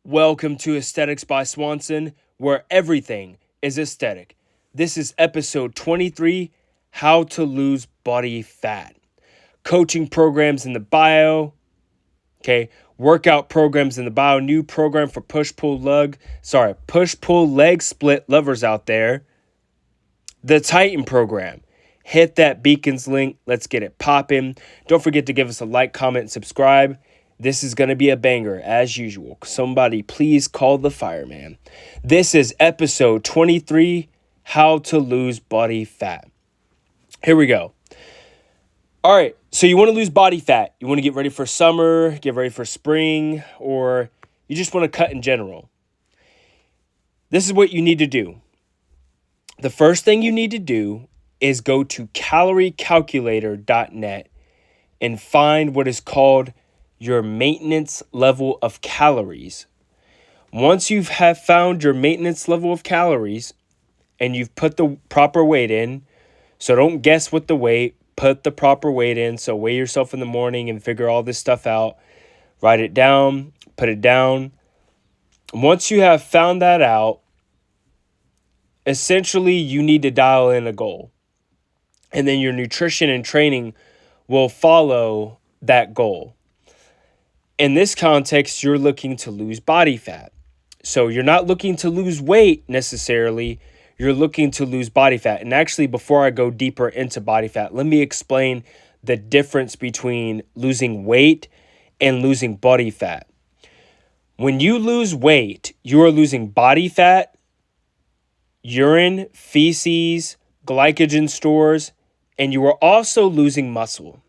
Welcome to Aesthetics by Swanson, where everything is aesthetic. This is episode 23, How to Lose Body Fat. Coaching programs in the bio, workout programs in the bio, new program for push-pull leg split lovers out there. The Titan program. Hit that Beacons link. Let's get it popping. Don't forget to give us a like, comment, and subscribe. This is going to be a banger, as usual. Somebody please call the fireman. This is episode 23, How to Lose Body Fat. Here we go. All right, so you want to lose body fat. You want to get ready for summer, get ready for spring, or you just want to cut in general. This is what you need to do. The first thing you need to do is go to caloriecalculator.net and find what is called your maintenance level of calories. Once you have found your maintenance level of calories and you've put the proper weight in, so don't guess with the weight, put the proper weight in. So weigh yourself in the morning and figure all this stuff out. Write it down, put it down. Once you have found that out, essentially you need to dial in a goal. And then your nutrition and training will follow that goal. In this context, you're looking to lose body fat. So you're not looking to lose weight necessarily. You're looking to lose body fat. And actually, before I go deeper into body fat, let me explain the difference between losing weight and losing body fat. When you lose weight, you are losing body fat, urine, feces, glycogen stores, and you are also losing muscle.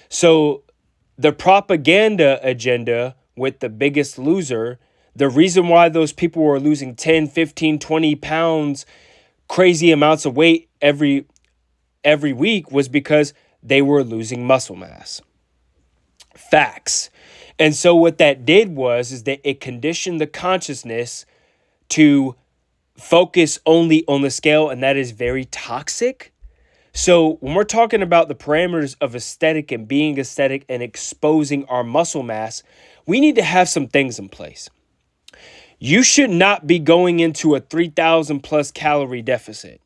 So the propaganda agenda with the Biggest Loser, the reason why those people were losing 10, 15, 20 pounds, crazy amounts of weight every week was because they were losing muscle mass. Facts. And so what that did is that it conditioned the consciousness to focus only on the scale, and that is very toxic. So when we're talking about the parameters of aesthetic and being aesthetic and exposing our muscle mass, we need to have some things in place. You should not be going into a 3,000 plus calorie deficit,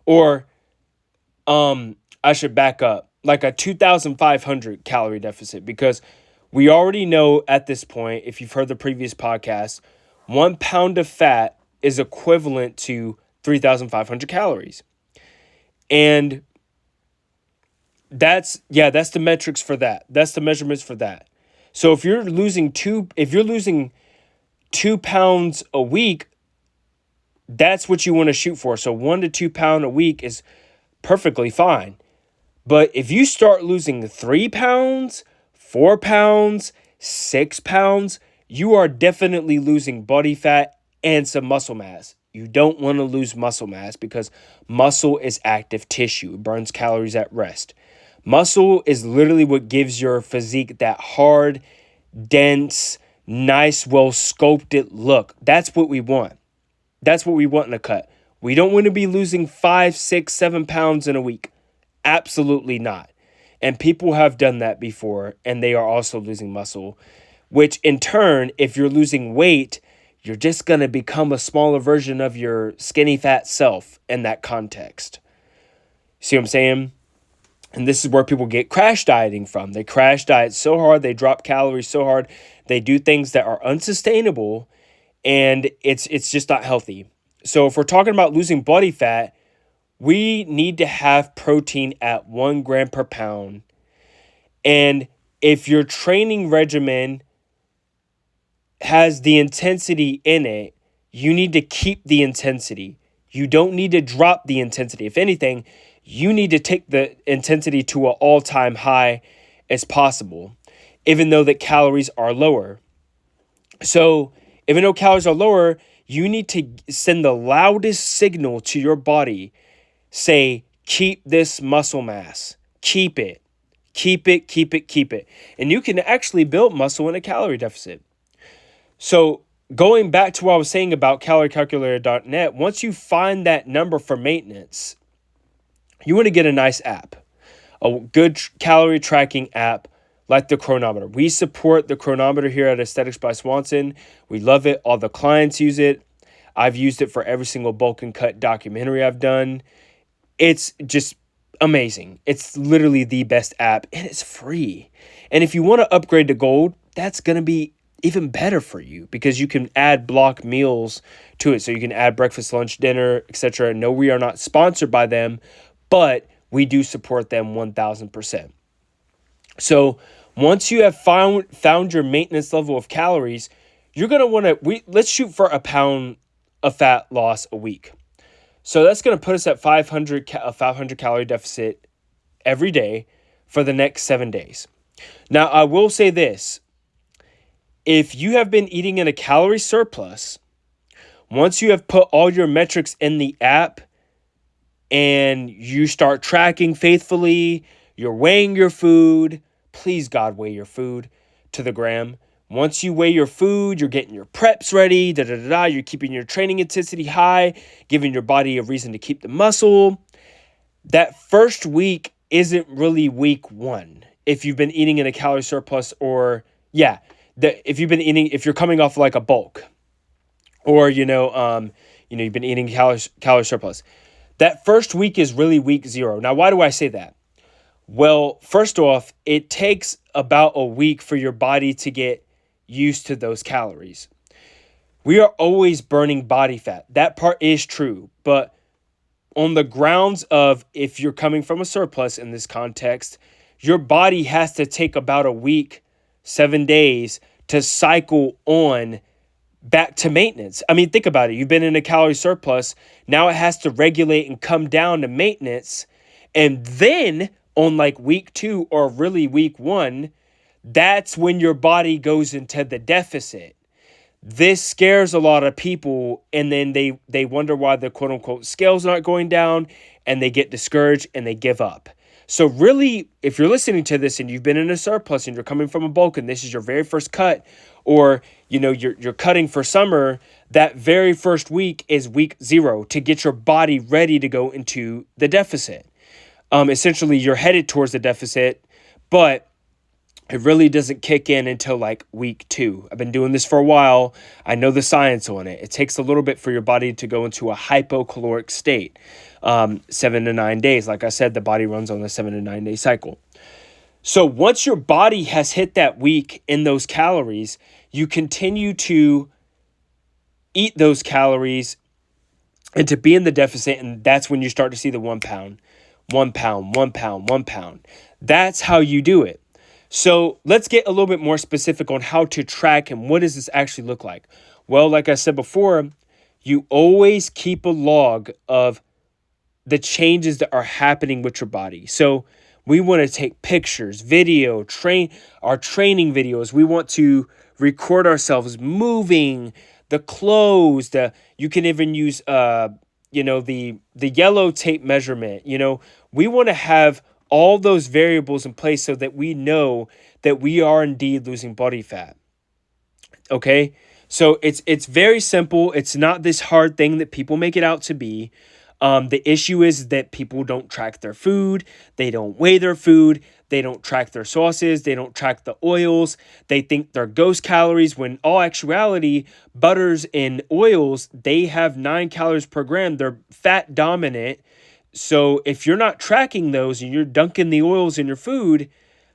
or I should back up, like a 2,500 calorie deficit, because we already know at this point, if you've heard the previous podcast, 1 pound of fat is equivalent to 3,500 calories. And that's the metrics for that. That's the measurements for that. So if you're losing 2 pounds a week, that's what you want to shoot for. So 1 to 2 pounds a week is perfectly fine. But if you start losing 3 pounds, 4 pounds, 6 pounds, you are definitely losing body fat and some muscle mass. You don't want to lose muscle mass because muscle is active tissue. It burns calories at rest. Muscle is literally what gives your physique that hard, dense, nice, well-sculpted look. That's what we want. That's what we want in a cut. We don't want to be losing 5, 6, 7 pounds in a week. Absolutely not. And people have done that before, and they are also losing muscle, which in turn, if you're losing weight, you're just going to become a smaller version of your skinny fat self in that context. See what I'm saying? And this is where people get crash dieting from. They crash diet so hard, they drop calories so hard, they do things that are unsustainable, and it's just not healthy. So if we're talking about losing body fat, we need to have protein at 1 gram per pound. And if your training regimen has the intensity in it, you need to keep the intensity. You don't need to drop the intensity. If anything, you need to take the intensity to an all-time high as possible, even though the calories are lower. So even though calories are lower, you need to send the loudest signal to your body. Say, keep this muscle mass. Keep it. Keep it, keep it, keep it. And you can actually build muscle in a calorie deficit. So going back to what I was saying about caloriecalculator.net, once you find that number for maintenance, you want to get a nice app, a good calorie tracking app like the chronometer. We support the chronometer here at Aesthetics by Swanson. We love it. All the clients use it. I've used it for every single bulk and cut documentary I've done. It's just amazing. It's literally the best app, and it's free. And if you want to upgrade to gold, that's going to be even better for you because you can add block meals to it. So you can add breakfast, lunch, dinner, etc. No, we are not sponsored by them, but we do support them 1000%. So once you have found your maintenance level of calories, you're going to want to, let's shoot for a pound of fat loss a week. So that's going to put us at 500 calorie deficit every day for the next 7 days. Now, I will say this. If you have been eating in a calorie surplus, once you have put all your metrics in the app and you start tracking faithfully, you're weighing your food, please God, weigh your food to the gram. Once you weigh your food, you're getting your preps ready, you're keeping your training intensity high, giving your body a reason to keep the muscle. That first week isn't really week one. If you've been eating in a calorie surplus if you're coming off like a bulk or, you've been eating calorie surplus, that first week is really week 0. Now, why do I say that? Well, first off, it takes about a week for your body to get used to those calories. We are always burning body fat. That part is true. But on the grounds of if you're coming from a surplus in this context, your body has to take about a week, 7 days to cycle on back to maintenance. I mean, think about it. You've been in a calorie surplus. Now it has to regulate and come down to maintenance. And then on like week 2 or really week 1, that's when your body goes into the deficit. This scares a lot of people, and then they wonder why the quote unquote scale's not going down, and they get discouraged and they give up. So really, if you're listening to this and you've been in a surplus and you're coming from a bulk and this is your very first cut, or you're cutting for summer, that very first week is week 0 to get your body ready to go into the deficit. Essentially, you're headed towards the deficit, but it really doesn't kick in until like week 2. I've been doing this for a while. I know the science on it. It takes a little bit for your body to go into a hypocaloric state. 7 to 9 days. Like I said, the body runs on a 7 to 9 day cycle. So once your body has hit that week in those calories, you continue to eat those calories and to be in the deficit. And that's when you start to see the 1 pound, 1 pound, 1 pound, 1 pound. That's how you do it. So let's get a little bit more specific on how to track and what does this actually look like? Well, like I said before, you always keep a log of the changes that are happening with your body. So we want to take pictures, video, our training videos. We want to record ourselves moving, the clothes, you can even use the yellow tape measurement. We want to have all those variables in place so that we know that we are indeed losing body fat. Okay? So it's very simple. It's not this hard thing that people make it out to be. The issue is that people don't track their food. They don't weigh their food. They don't track their sauces. They don't track the oils. They think they're ghost calories when all actuality, butters and oils, they have 9 calories per gram. They're fat dominant. So if you're not tracking those and you're dunking the oils in your food,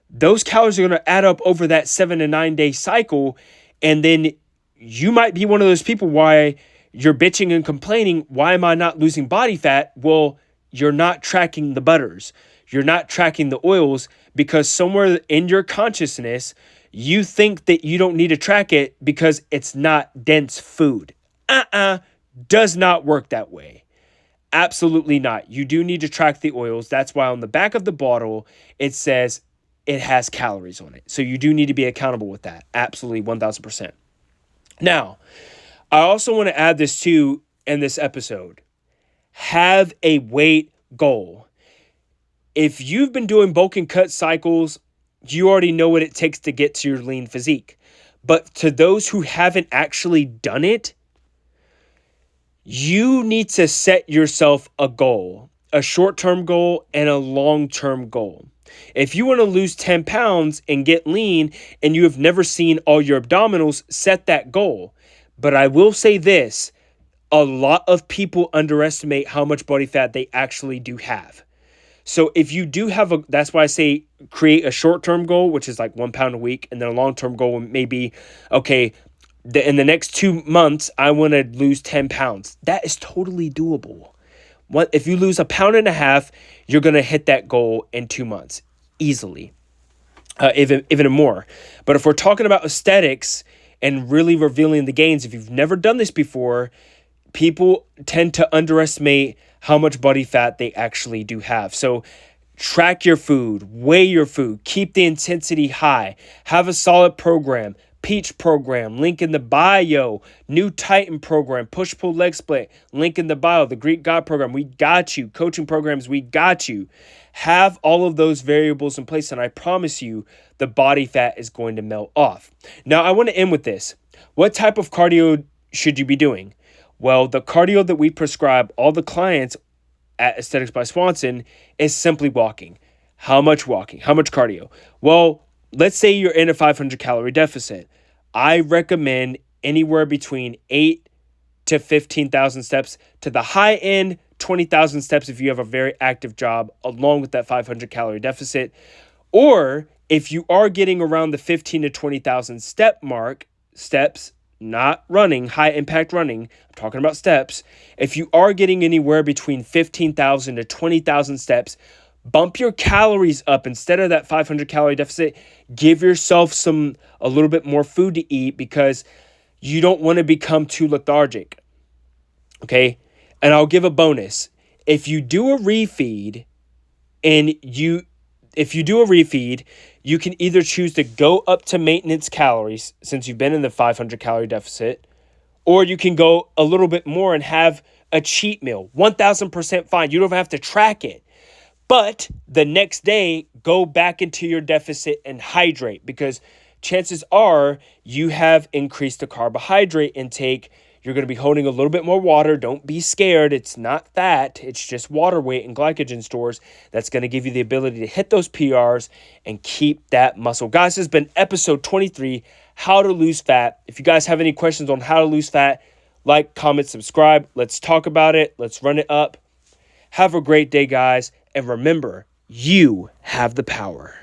those calories are going to add up over that 7 to 9 day cycle. And then you might be one of those people why you're bitching and complaining, why am I not losing body fat? Well, you're not tracking the butters. You're not tracking the oils because somewhere in your consciousness, you think that you don't need to track it because it's not dense food. Does not work that way. Absolutely not. You do need to track the oils. That's why on the back of the bottle, it says it has calories on it. So you do need to be accountable with that. Absolutely, 1000%. Now, I also want to add this too in this episode. Have a weight goal. If you've been doing bulk and cut cycles, you already know what it takes to get to your lean physique. But to those who haven't actually done it, you need to set yourself a goal, a short-term goal and a long-term goal. If you want to lose 10 pounds and get lean and you have never seen all your abdominals, set that goal. But I will say this, a lot of people underestimate how much body fat they actually do have. So if you do have that's why I say create a short-term goal, which is like 1 pound a week. And then a long-term goal may be, okay, in the next 2 months, I want to lose 10 pounds. That is totally doable. If you lose 1.5 pounds, you're going to hit that goal in 2 months easily, even more. But if we're talking about aesthetics and really revealing the gains, if you've never done this before, people tend to underestimate how much body fat they actually do have. So track your food, weigh your food, keep the intensity high, have a solid program. Peach program, link in the bio. New Titan program, push pull leg split, link in the bio. The Greek God program, we got you. Coaching programs, we got you. Have all of those variables in place, and I promise you the body fat is going to melt off. Now, I want to end with this. What type of cardio should you be doing? Well, the cardio that we prescribe all the clients at Aesthetics by Swanson is simply walking. How much walking? How much cardio? Well, let's say you're in a 500 calorie deficit. I recommend anywhere between 8 to 15,000 steps, to the high end 20,000 steps if you have a very active job along with that 500 calorie deficit. Or if you are getting around the 15 to 20,000 step mark, steps, not running, high impact running, I'm talking about steps. If you are getting anywhere between 15,000 to 20,000 steps, bump your calories up. Instead of that 500 calorie deficit, give yourself a little bit more food to eat because you don't want to become too lethargic. Okay? And I'll give a bonus. If you do a refeed, you can either choose to go up to maintenance calories since you've been in the 500 calorie deficit, or you can go a little bit more and have a cheat meal. 1,000% fine. You don't have to track it. But the next day, go back into your deficit and hydrate because chances are you have increased the carbohydrate intake. You're going to be holding a little bit more water. Don't be scared. It's not fat. It's just water weight and glycogen stores that's going to give you the ability to hit those PRs and keep that muscle. Guys, this has been episode 23, How to Lose Fat. If you guys have any questions on how to lose fat, like, comment, subscribe. Let's talk about it. Let's run it up. Have a great day, guys. And remember, you have the power.